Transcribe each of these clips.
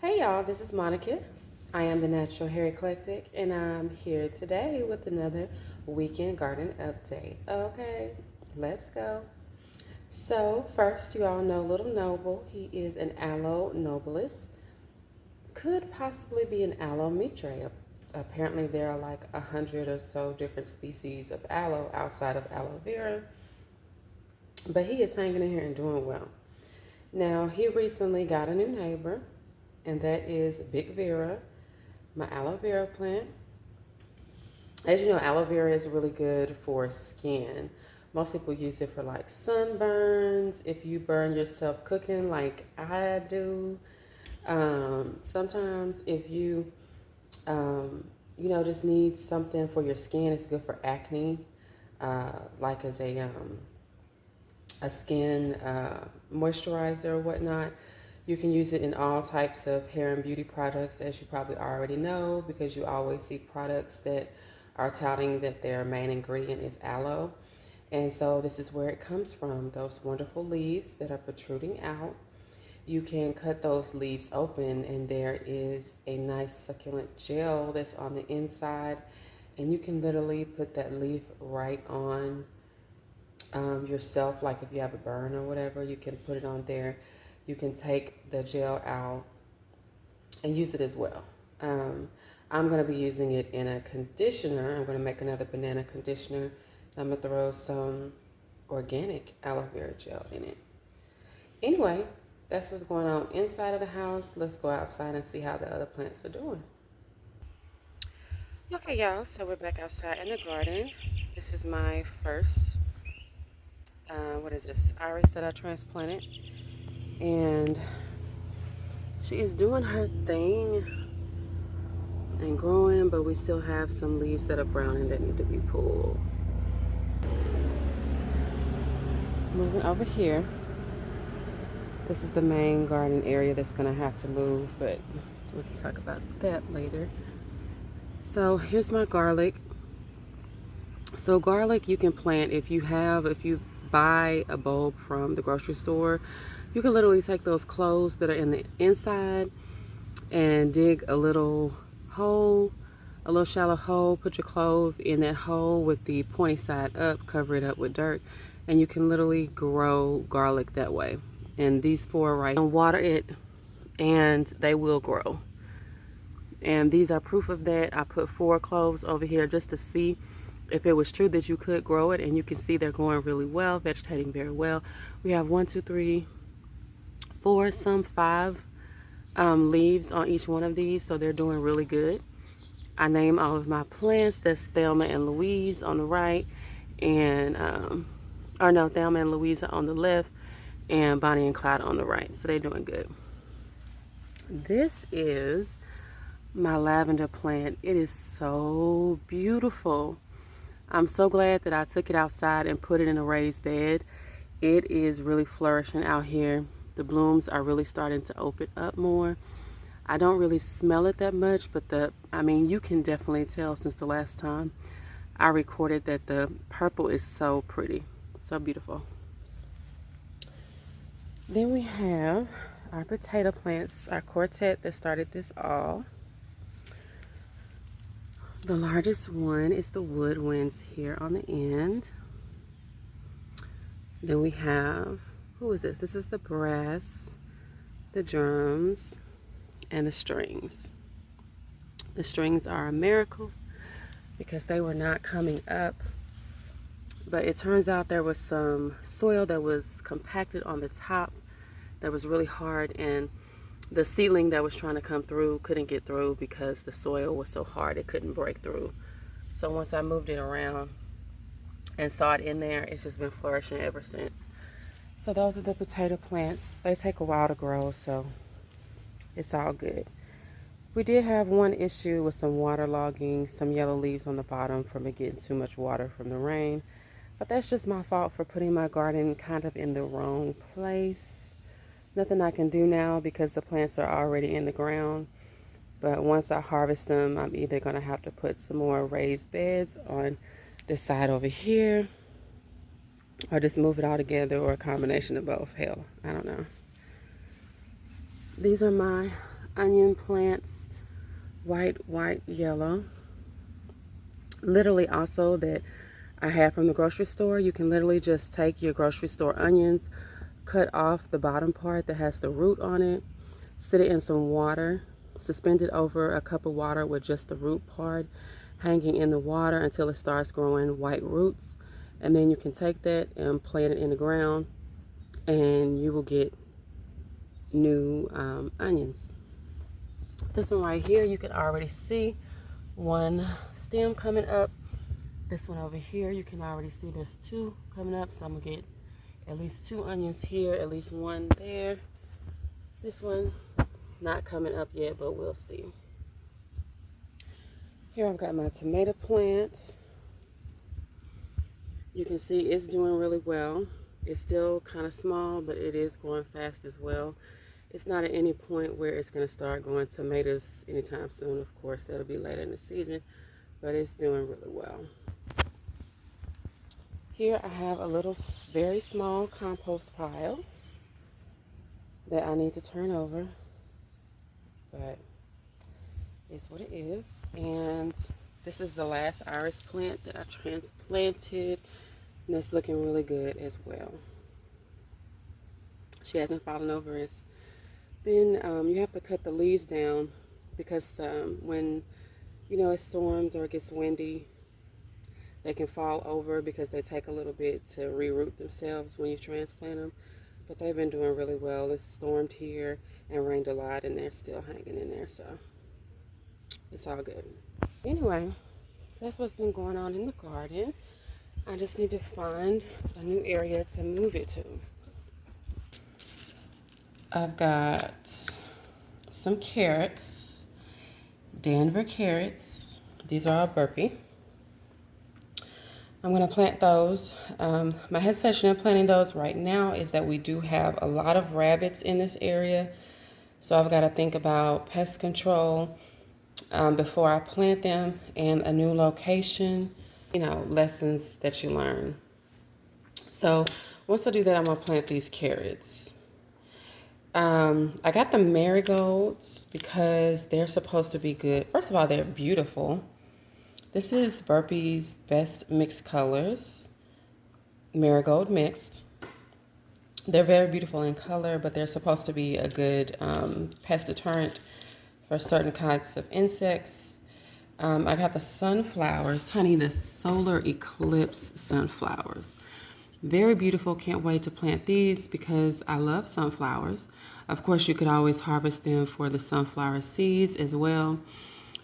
Hey y'all, this is Monica. I am the Natural Hair Eclectic, and I'm here today with another weekend garden update. Okay, let's go. So, first, you all know Little Noble. He is an aloe nobilis. Could possibly be an aloe mitre. Apparently, there are like 100 or so different species of aloe outside of aloe vera, but he is hanging in here and doing well. Now, he recently got a new neighbor, and that is Big Vera, my aloe vera plant. As you know, aloe vera is really good for skin. Most people use it for like sunburns, if you burn yourself cooking like I do. Sometimes if you, just need something for your skin, it's good for acne, like as a skin moisturizer or whatnot. You can use it in all types of hair and beauty products, as you probably already know, because you always see products that are touting that their main ingredient is aloe. And so this is where it comes from, those wonderful leaves that are protruding out. You can cut those leaves open, and there is a nice succulent gel that's on the inside, and you can literally put that leaf right on yourself. Like if you have a burn or whatever, you can put it on there. You can take the gel out and use it as well. I'm going to be using it in a conditioner. I'm going to make another banana conditioner. I'm going to throw some organic aloe vera gel in it. Anyway, that's what's going on inside of the house. Let's go outside and see how the other plants are doing. Okay, y'all, so we're back outside in the garden. This is my first, iris that I transplanted. And she is doing her thing and growing, but we still have some leaves that are browning that need to be pulled. Moving over here. This is the main garden area that's going to have to move, but we can talk about that later. So here's my garlic. So garlic you can plant if you buy a bulb from the grocery store. You can literally take those cloves that are in the inside and dig a little hole, a little shallow hole, put your clove in that hole with the pointy side up, cover it up with dirt, and you can literally grow garlic that way. And these four right, water it and they will grow. And these are proof of that. I put 4 cloves over here just to see if it was true that you could grow it, and you can see they're growing really well, vegetating very well. We have 1, 2, 3, 4, some 5 leaves on each one of these, so they're doing really good. I name all of my plants. That's Thelma and Louise on the right, and Thelma and Louise are on the left, and Bonnie and Clyde on the right. So they're doing good. This is my lavender plant. It is so beautiful. I'm so glad that I took it outside and put it in a raised bed. It is really flourishing out here. The blooms are really starting to open up more. I don't really smell it that much, but you can definitely tell since the last time I recorded that the purple is so pretty, so beautiful. Then we have our potato plants, our Quartet that started this all. The largest one is the Woodwinds here on the end. Then we have, who is this? This is the brass, the drums, and the strings. The strings are a miracle because they were not coming up. But it turns out there was some soil that was compacted on the top that was really hard, and the ceiling that was trying to come through couldn't get through because the soil was so hard it couldn't break through. So once I moved it around and saw it in there, it's just been flourishing ever since. So those are the potato plants. They take a while to grow, so it's all good. We did have one issue with some waterlogging, some yellow leaves on the bottom from it getting too much water from the rain. But that's just my fault for putting my garden kind of in the wrong place. Nothing I can do now because the plants are already in the ground. But once I harvest them, I'm either going to have to put some more raised beds on this side over here, or just move it all together, or a combination of both. Hell, I don't know. These are my onion plants, white, yellow. Literally also that I have from the grocery store. You can literally just take your grocery store onions, cut off the bottom part that has the root on it, sit it in some water, suspend it over a cup of water with just the root part hanging in the water until it starts growing white roots. And then you can take that and plant it in the ground and you will get new onions. This one right here, you can already see one stem coming up. This one over here, you can already see there's two coming up. So I'm gonna get at least 2 onions here, at least 1 there. This one not coming up yet, but we'll see. Here I've got my tomato plants. You can see it's doing really well. It's still kind of small, but it is growing fast as well. It's not at any point where it's going to start growing tomatoes anytime soon. Of course, that'll be later in the season, but it's doing really well. Here I have a little, very small compost pile that I need to turn over, but it's what it is. And this is the last iris plant that I transplanted, and it's looking really good as well. She hasn't fallen over. It's been, you have to cut the leaves down because when, you know, it storms or it gets windy, they can fall over because they take a little bit to reroot themselves when you transplant them. But they've been doing really well. It's stormed here and rained a lot, and they're still hanging in there, so it's all good. Anyway, that's what's been going on in the garden. I just need to find a new area to move it to. I've got some carrots, Denver carrots. These are all burpee. I'm going to plant those. My hesitation in planting those right now is that we do have a lot of rabbits in this area. So I've got to think about pest control before I plant them, and a new location, you know, lessons that you learn. So once I do that, I'm going to plant these carrots. I got the marigolds because they're supposed to be good. First of all, they're beautiful. This is Burpee's Best Mixed Colors, marigold mixed. They're very beautiful in color, but they're supposed to be a good pest deterrent for certain kinds of insects. I got the sunflowers, honey, the solar eclipse sunflowers. Very beautiful. Can't wait to plant these because I love sunflowers. Of course, you could always harvest them for the sunflower seeds as well.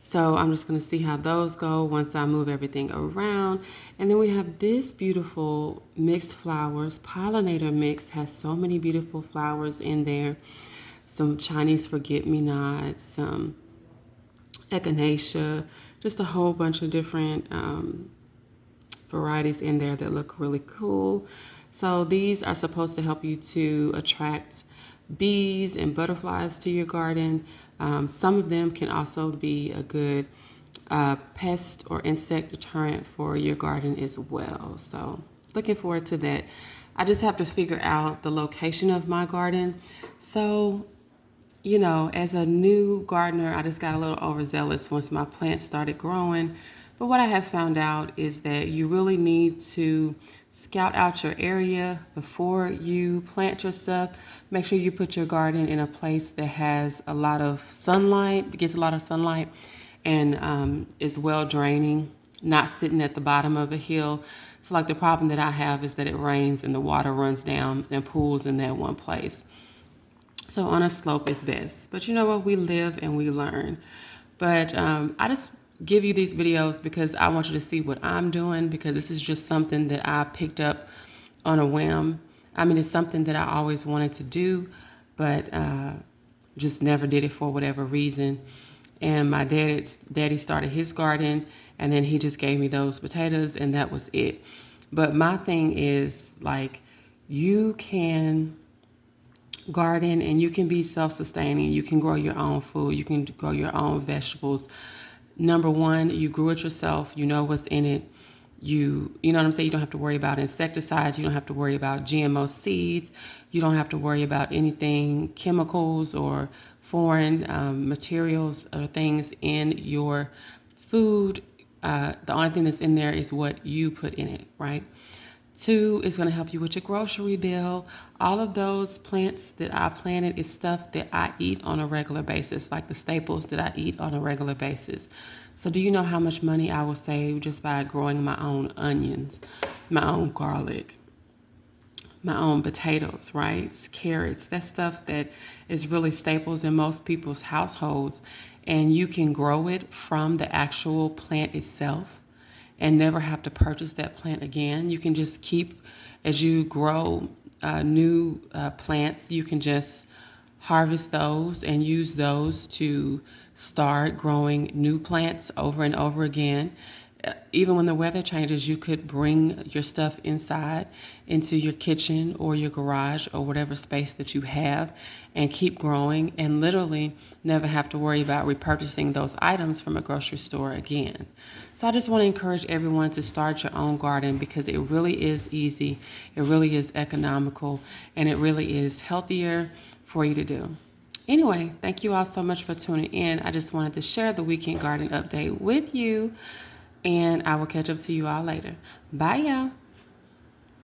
So I'm just going to see how those go once I move everything around. And then we have this beautiful mixed flowers. Pollinator mix has so many beautiful flowers in there. Some Chinese forget-me-nots, some echinacea, just a whole bunch of different varieties in there that look really cool. So these are supposed to help you to attract bees and butterflies to your garden. Some of them can also be a good pest or insect deterrent for your garden as well. So looking forward to that. I just have to figure out the location of my garden. So, you know, as a new gardener, I just got a little overzealous once my plants started growing. But what I have found out is that you really need to scout out your area before you plant your stuff. Make sure you put your garden in a place that has a lot of sunlight, gets a lot of sunlight, and is well draining, not sitting at the bottom of a hill. So like the problem that I have is that it rains and the water runs down and pools in that one place. So on a slope is best. But you know what? We live and we learn. But I just give you these videos because I want you to see what I'm doing, because this is just something that I picked up on a whim. I mean, it's something that I always wanted to do, but just never did it for whatever reason. And my daddy started his garden, and then he just gave me those potatoes, and that was it. But my thing is, like, you can garden and you can be self-sustaining. You can grow your own food. You can grow your own vegetables. Number one, you grew it yourself. You know what's in it. you know what I'm saying? You don't have to worry about insecticides. You don't have to worry about GMO seeds. You don't have to worry about anything chemicals or foreign materials or things in your food. The only thing that's in there is what you put in it, right? Two is going to help you with your grocery bill. All of those plants that I planted is stuff that I eat on a regular basis, like the staples that I eat on a regular basis. So do you know how much money I will save just by growing my own onions, my own garlic, my own potatoes, right? Carrots, that stuff that is really staples in most people's households. And you can grow it from the actual plant itself and never have to purchase that plant again. You can just keep, as you grow new plants, you can just harvest those and use those to start growing new plants over and over again. Even when the weather changes, you could bring your stuff inside into your kitchen or your garage or whatever space that you have and keep growing and literally never have to worry about repurchasing those items from a grocery store again. So I just want to encourage everyone to start your own garden because it really is easy, it really is economical, and it really is healthier for you to do. Anyway, thank you all so much for tuning in. I just wanted to share the weekend garden update with you. And I will catch up to you all later. Bye, y'all.